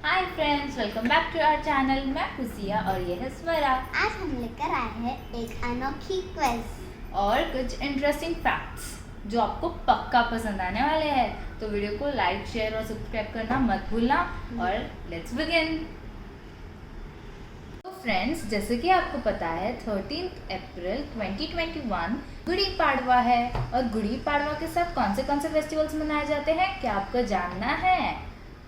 Hi friends, welcome back to our channel. मैं खुशिया और ये है स्वरा। आज हम लेकर आए हैं एक अनोखी क्विज और कुछ इंटरेस्टिंग फैक्ट्स जो आपको पक्का पसंद आने वाले हैं। तो वीडियो को लाइक, शेयर और सब्सक्राइब करना मत भूलना। और लेट्स बिगिन। तो फ्रेंड्स, जैसे कि आपको पता है 13 अप्रैल 2021 गुड़ी पाड़वा है। और गुड़ी पाड़वा के साथ कौन से फेस्टिवल्स मनाए जाते हैं, क्या आपको जानना है?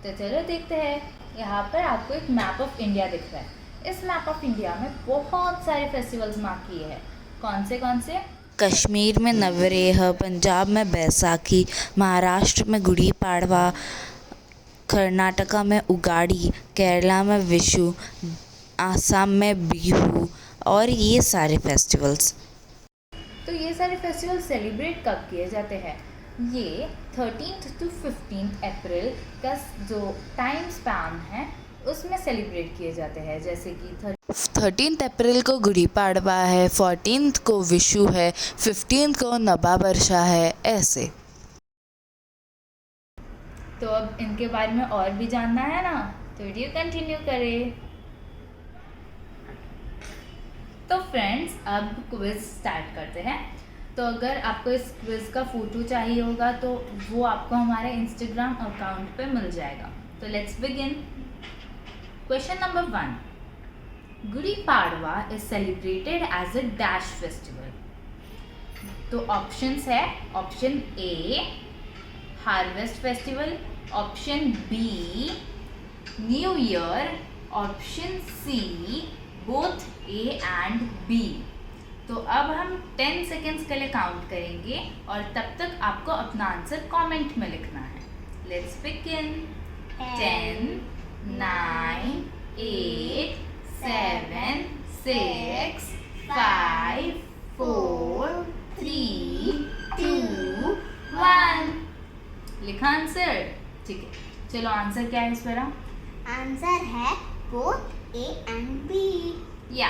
तो चलो देखते हैं। यहाँ पर आपको एक मैप ऑफ इंडिया दिख रहा है। इस मैप ऑफ इंडिया में बहुत सारे फेस्टिवल्स मार्क किए हैं। कौन से? कश्मीर में नवरेह, पंजाब में बैसाखी, महाराष्ट्र में गुड़ी पाड़वा, कर्नाटका में उगाड़ी, केरला में विशु, आसाम में बिहू और ये सारे फेस्टिवल्स। तो ये सारे फेस्टिवल सेलिब्रेट कब किए जाते हैं? ये 13 to 15 अप्रैल का जो टाइम स्पैन है उसमें सेलिब्रेट किए जाते हैं। जैसे कि 13 अप्रैल को गुड़ी पाड़वा है, 14 को विशु है, 15 को नबा वर्षा है, ऐसे। तो अब इनके बारे में और भी जानना है ना, तो वीडियो कंटिन्यू करें। तो फ्रेंड्स, अब क्विज स्टार्ट करते हैं। तो अगर आपको इस क्विज का फोटो चाहिए होगा तो वो आपको हमारे इंस्टाग्राम अकाउंट पे मिल जाएगा। तो let's begin. Question number 1, Gudi Padwa is celebrated as a dash festival. तो ऑप्शंस है, option A harvest festival, option B new year, option C both A and B. तो अब हम 10 सेकेंड्स के लिए काउंट करेंगे और तब तक आपको अपना आंसर कमेंट में लिखना है। Let's begin. 10, 9, 8, 7, 6, 5, 4, 3, 2, 1। लिखा आंसर? ठीक है, चलो आंसर क्या है इस बार? आंसर है बोथ ए एंड बी। या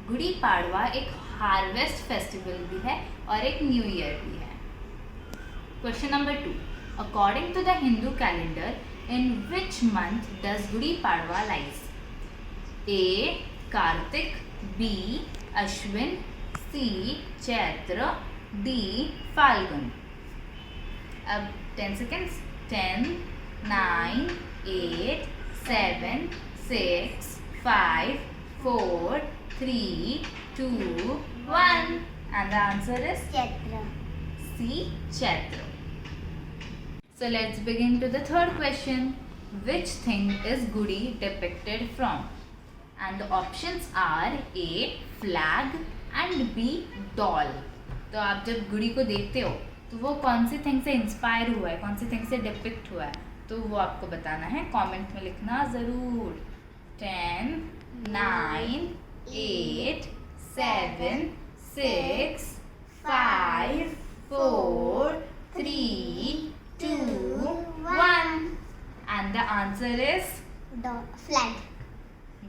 गुड़ी पाड़वा एक हार्वेस्ट फेस्टिवल भी है और एक न्यू ईयर भी है। Question number 2, according to the Hindu calendar in which month does Gudi Padwa lies? A Kartik, B Ashwin, C Chaitra, D Phalgun. अब 10 seconds. 10, 9, 8, 7, 6, 5, 4, 3, 2, 1, and the answer is Chaitra. C, Chaitra. So let's begin to the third question. Which thing is Gudi depicted from? And the options are A flag and B doll. तो आप जब गुड़ी को देखते हो तो वो कौन सी थिंग से इंस्पायर हुआ है, कौन सी थिंग से डिपिक्ट हुआ है, तो वो आपको बताना है, कमेंट में लिखना ज़रूर। 10, 9, 8, 7, 6, 5, 4, 3, 2, 1, and the answer is flag.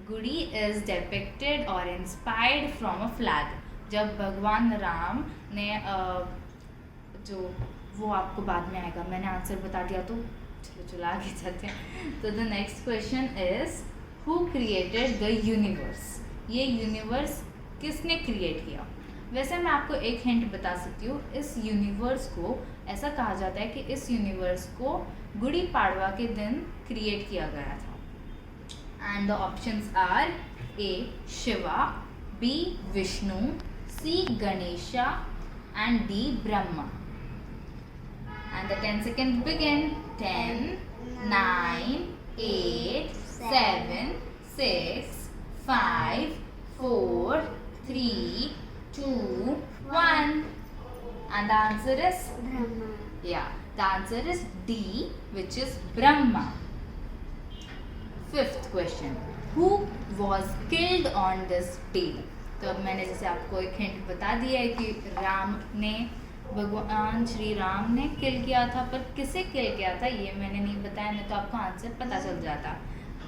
Gudi is depicted or inspired from a flag। जब भगवान राम ने जो वो आपको बाद में आएगा, मैंने आंसर बता दिया तो चलो आगे चलते हैं। तो the next question is who created the universe? ये यूनिवर्स किसने क्रिएट किया? वैसे मैं आपको एक हिंट बता सकती हूँ, इस यूनिवर्स को ऐसा कहा जाता है कि इस यूनिवर्स को गुड़ी पाड़वा के दिन क्रिएट किया गया था। And the options are A Shiva, B Vishnu, C Ganesha and D Brahma. And the 10 seconds begin. 10, 9, 8, 7, 6, 5, 4, 3, 2, 1. And the answer is? Brahma. Yeah, the answer is D, which is Brahma. Fifth question. Who was killed on this day? तो अब मैंने जैसे आपको एक hint बता दिया है कि राम ने, भगवान श्री राम ने किल किया था, पर किसे किल किया था ये मैंने नहीं बताया, नहीं तो आपको आंसर पता चल जाता।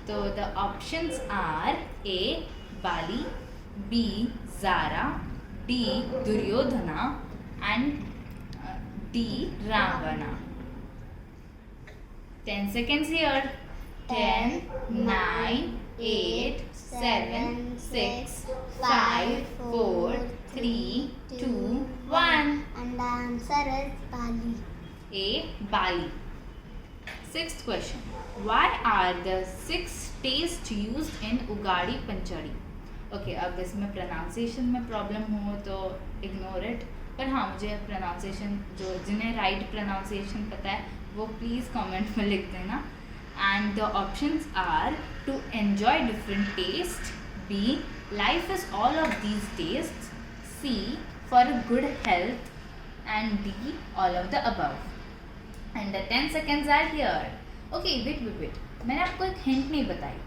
तो the options are A Bali, B Jara, D Duryodhana and D Ravana. 10 seconds here. 10, 7, 6, 5, 4, 3, 2, 1. And the answer is Bali. A. Bali. Sixth question. Why are the 6 tastes used in Ugadi Panchadi? Okay, अब इसमें प्रोनाउंसिएशन में प्रॉब्लम हो तो ignore it, पर हाँ मुझे pronunciation जो जिन्हें राइट प्रोनाउंसिएशन पता है वो प्लीज़ कमेंट में लिख देना. And the options are to enjoy different taste, B life is all of these taste, C for good health, and D all of the above. And the 10 seconds are here. Okay wait, मैंने आपको एक hint नहीं बताई.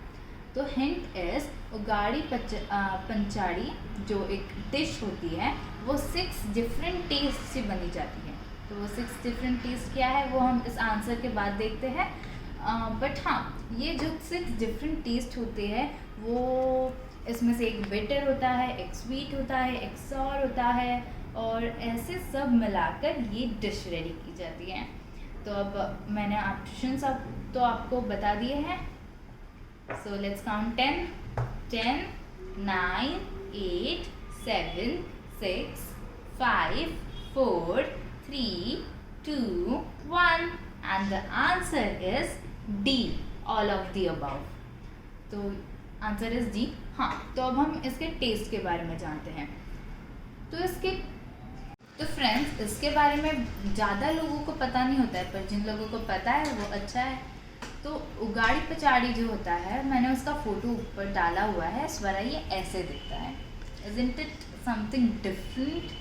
तो hint is Ugadi पंचाड़ी जो एक dish होती है वो 6 डिफरेंट टेस्ट से बनी जाती है. तो वो 6 डिफरेंट टेस्ट क्या है वो हम इस आंसर के बाद देखते हैं. बट हाँ, ये जो 6 डिफरेंट टेस्ट होते हैं वो इसमें से एक बिटर होता है, एक स्वीट होता है, एक सॉर होता है, और ऐसे सब मिलाकर ये डिश रेडी की जाती है. तो अब मैंने ऑप्शंस तो आपको बता दिए हैं. So let's count 10, 9, 8, 7, 6, 5, 4, 3, 2, 1. And the answer is D, all of the above. तो आंसर इज D. हाँ, तो अब हम इसके टेस्ट के बारे में जानते हैं. तो फ्रेंड्स, इसके बारे में ज़्यादा लोगों को पता नहीं होता है, पर जिन लोगों को पता है वो अच्छा है. तो उगाड़ी पचाड़ी जो होता है, मैंने उसका फ़ोटो ऊपर डाला हुआ है. स्वरा ये ऐसे दिखता है. Isn't it something different?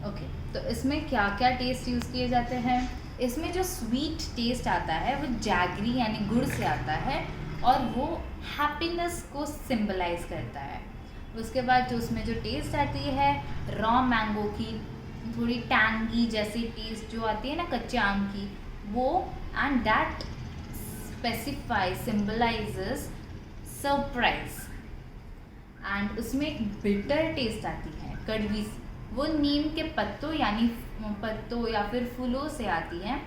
Okay, तो इसमें क्या क्या टेस्ट यूज़ किए जाते हैं. इसमें जो स्वीट टेस्ट आता है वो जैगरी यानी गुड़ से आता है, और वो हैप्पीनेस को सिंबलाइज करता है. उसके बाद जो उसमें जो टेस्ट आती है रॉ मैंगो की, थोड़ी टैंगी जैसी टेस्ट जो आती है ना कच्चे आम की, वो, and that specifies symbolizes surprise. And उसमें एक बिटर टेस्ट आती है कड़वी सी, वो नीम के पत्तों या फिर फूलों से आती है,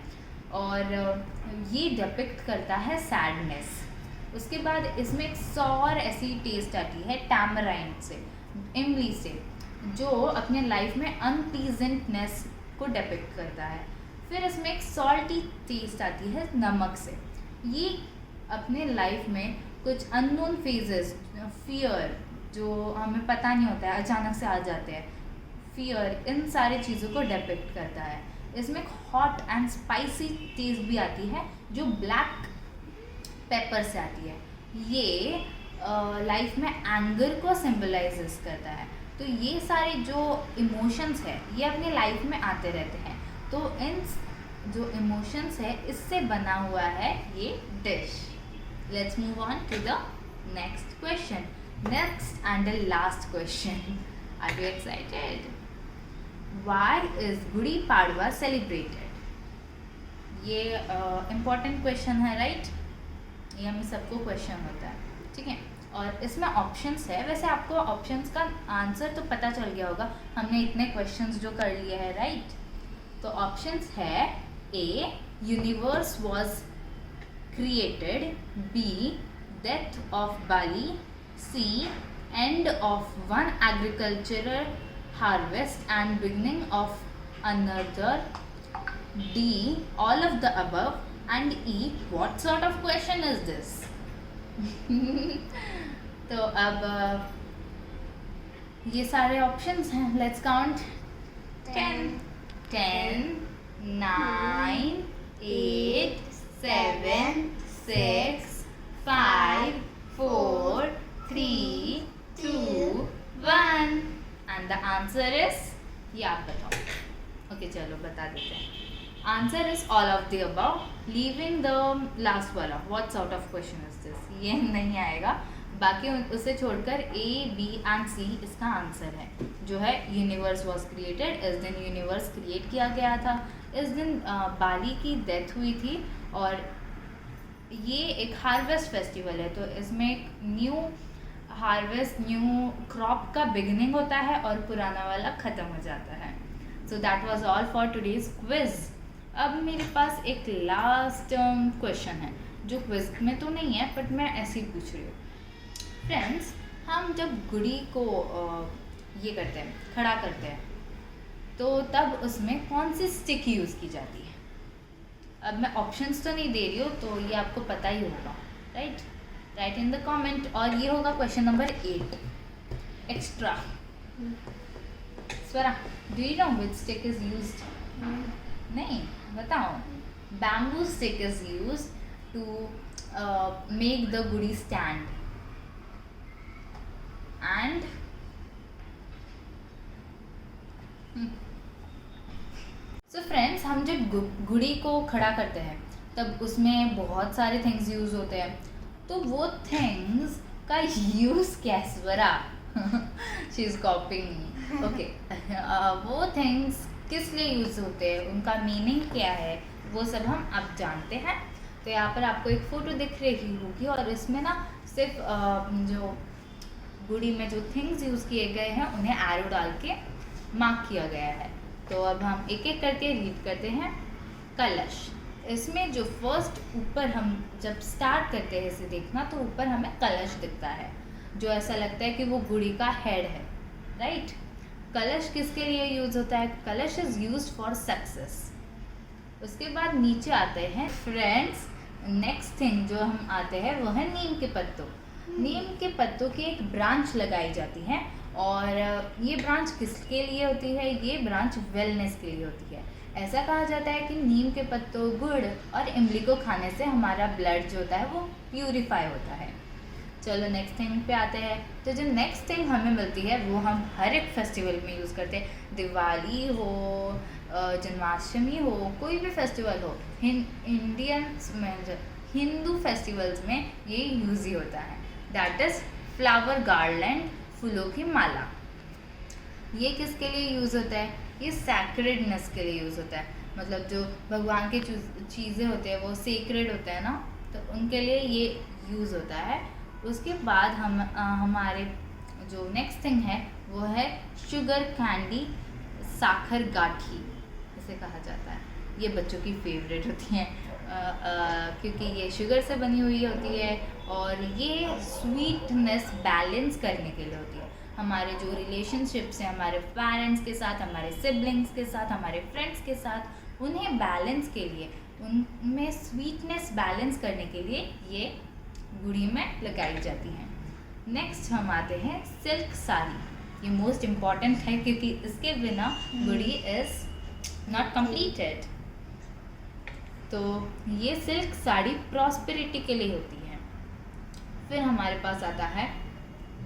और ये डिपिक्ट करता है सैडनेस. उसके बाद इसमें एक सॉर ऐसी टेस्ट आती है टैमराइंड से, इमली से, जो अपने लाइफ में अनप्लीजेंटनेस को डिपिक्ट करता है. फिर इसमें एक सॉल्टी टेस्ट आती है नमक से. ये अपने लाइफ में कुछ अननोन फेजेस, फियर जो हमें पता नहीं होता है, अचानक से आ जाते हैं, फियर, इन सारी चीज़ों को डिपिक्ट करता है. इसमें एक हॉट एंड स्पाइसी टेस्ट भी आती है जो ब्लैक पेपर से आती है. ये लाइफ में एंगर को सिंबलाइजेस करता है. तो ये सारे जो इमोशंस है ये अपने लाइफ में आते रहते हैं. तो इन जो इमोशंस है इससे बना हुआ है ये dish. Let's move on to the next question. Next and the last question. Are you excited? Why is Gudi Padwa celebrated? ये इम्पॉर्टेंट क्वेश्चन है, राइट? ये हमें सबको क्वेश्चन होता है, ठीक है. और इसमें ऑप्शंस है. वैसे आपको ऑप्शंस का आंसर तो पता चल गया होगा, हमने इतने क्वेश्चंस जो कर लिए हैं, राइट? तो ऑप्शंस है A universe was created, B death of Bali, C end of one agricultural harvest and beginning of another, D all of the above, and E, what sort of question is this? तो अब ये सारे options हैं. Let's count. 10, 9, 8, 7, 6, 5, 4, 3, 2, 1. And the answer is, ये आप बताओ. Okay, चलो बता देते हैं. Answer is all of the above, leaving the last वाला. What sort of question is this, ये नहीं आएगा. बाकी उसे छोड़कर ए, बी एंड सी इसका आंसर है, जो है यूनिवर्स वाज क्रिएटेड. इस दिन यूनिवर्स क्रिएट किया गया था. इस दिन बाली की डेथ हुई थी, और ये एक हार्वेस्ट फेस्टिवल है. तो इसमें एक न्यू हार्वेस्ट, न्यू क्रॉप का बिगिनिंग होता है और पुराना वाला ख़त्म हो जाता है. So that was all for today's quiz. अब मेरे पास एक लास्ट क्वेश्चन है जो क्विज में तो नहीं है, बट मैं ऐसे ही पूछ रही हूँ. फ्रेंड्स, हम जब गुड़ी को ये करते हैं, खड़ा करते हैं, तो तब उसमें कौन सी स्टिक यूज़ की जाती है? अब मैं ऑप्शंस तो नहीं दे रही हूँ, तो ये आपको पता ही होगा, right? Right in the comment. और ये होगा question number 8 extra. Swara, do you know which stick is used? नहीं, बताओ। Bamboo stick is used to make the Gudi stand and so friends, हम जब गुड़ी को खड़ा करते हैं तब उसमें बहुत सारे थिंग्स यूज होते हैं। तो वो थिंग्स का यूज कैसे बरा शी इज कॉपिंग ओके। वो थिंग्स किस लिए यूज होते हैं, उनका मीनिंग क्या है, वो सब हम अब जानते हैं। तो यहाँ पर आपको एक फ़ोटो दिख रही होगी और इसमें ना सिर्फ जो गुड़ी में जो थिंग्स यूज़ किए गए हैं उन्हें एरो डाल के मार्क किया गया है। तो अब हम एक एक करके रीड करते हैं। कलश, इसमें जो फर्स्ट ऊपर हम जब स्टार्ट करते हैं इसे देखना, तो ऊपर हमें कलश दिखता है, जो ऐसा लगता है कि वो गुड़ी का हेड है, राइट? कलश किसके लिए यूज होता है? कलश इज यूज फॉर सक्सेस। उसके बाद नीचे आते हैं फ्रेंड्स, नेक्स्ट थिंग जो हम आते हैं वो है नीम के पत्तों। नीम के पत्तों की एक ब्रांच लगाई जाती है और ये ब्रांच किसके लिए होती है? ये ब्रांच वेलनेस के लिए होती है। ऐसा कहा जाता है कि नीम के पत्तों, गुड़ और इमली को खाने से हमारा ब्लड जो होता है वो प्यूरिफाई होता है। चलो नेक्स्ट थिंग पे आते हैं। तो जो नेक्स्ट थिंग हमें मिलती है वो हम हर एक फेस्टिवल में यूज़ करते हैं। दिवाली हो, जन्माष्टमी हो, कोई भी फेस्टिवल हो, इंडियंस में हिंदू फेस्टिवल्स में ये यूज़ ही होता है। दैट इज़ फ्लावर गार्लैंड, फूलों की माला। ये किसके लिए यूज़ होता है? ये सैक्रेडनेस के लिए यूज़ होता है। मतलब जो भगवान के चीज़ें होते हैं वो सेक्रेड होते हैं ना, तो उनके लिए ये यूज़ होता है। उसके बाद हमारे जो नेक्स्ट थिंग है वो है शुगर कैंडी, साखर गाठी इसे कहा जाता है। ये बच्चों की फेवरेट होती हैं क्योंकि ये शुगर से बनी हुई होती है और ये स्वीटनेस बैलेंस करने के लिए होती है। हमारे जो रिलेशनशिप्स हैं हमारे पेरेंट्स के साथ, हमारे सिबलिंग्स के साथ, हमारे फ्रेंड्स के साथ, उन्हें बैलेंस के लिए, उनमें स्वीटनेस बैलेंस करने के लिए ये गुड़ी में लगाई जाती हैं। नेक्स्ट हम आते हैं सिल्क साड़ी। ये मोस्ट इम्पॉर्टेंट है क्योंकि इसके बिना गुड़ी इज नॉट कंप्लीटेड। तो ये सिल्क साड़ी प्रॉस्पेरिटी के लिए होती है। फिर हमारे पास आता है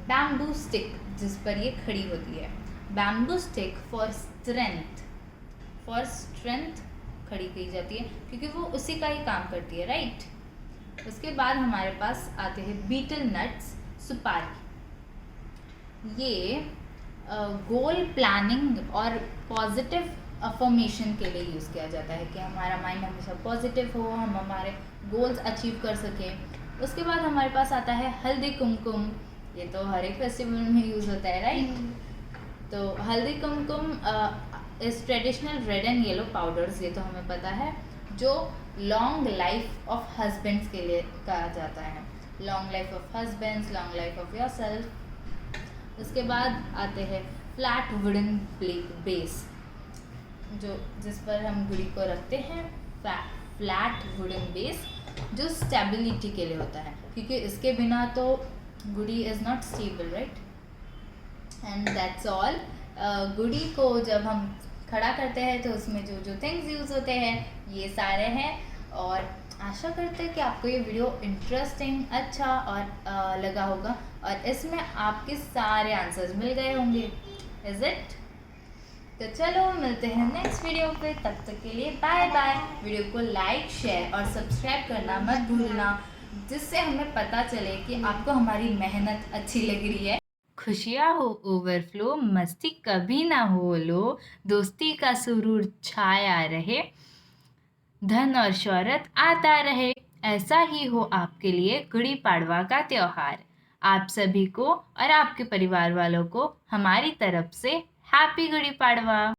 बैम्बू स्टिक, जिस पर ये खड़ी होती है। बैम्बू स्टिक फॉर स्ट्रेंथ खड़ी की जाती है क्योंकि वो उसी का ही काम करती है, राइट? उसके बाद हमारे पास आते हैं बीटल नट्स, सुपारी। ये गोल प्लानिंग और पॉजिटिव अफर्मेशन के लिए यूज़ किया जाता है कि हमारा माइंड हमेशा पॉजिटिव हो, हम हमारे गोल्स अचीव कर सकें। उसके बाद हमारे पास आता है हल्दी कुमकुम। ये तो हर एक फेस्टिवल में यूज़ होता है, राइट? तो हल्दी कुमकुम इस traditional red and yellow powders, ये तो हमें पता है, जो लॉन्ग लाइफ ऑफ हस्बैंड्स के लिए कहा जाता है। Long life of husbands, long life of yourself. उसके बाद आते हैं फ्लैट वुडन बेस, जो जिस पर हम गुड़ी को रखते हैं। फ्लैट वुडन बेस जो स्टेबिलिटी के लिए होता है क्योंकि इसके बिना तो Gudi is not stable, right? And that's all. Gudi को जब हम खड़ा करते हैं तो उसमें जो जो थिंग्स यूज़ होते हैं ये सारे हैं। और आशा करते हैं कि आपको ये वीडियो इंटरेस्टिंग, अच्छा और लगा होगा और इसमें आपके सारे आंसर्स मिल गए होंगे। Is it? तो चलो मिलते हैं नेक्स्ट वीडियो पे, तब तक के लिए बाय बाय। वीडियो को लाइक, शेयर और सब्सक्राइब करना मत भूलना, जिससे हमें पता चले कि आपको हमारी मेहनत अच्छी लग रही है। खुशियाँ हो ओवरफ्लो, मस्ती कभी ना हो लो, दोस्ती का सुरूर छाया रहे, धन और शौहरत आता रहे। ऐसा ही हो आपके लिए गुड़ी पाड़वा का त्योहार। आप सभी को और आपके परिवार वालों को हमारी तरफ से हैप्पी गुड़ी पाड़वा।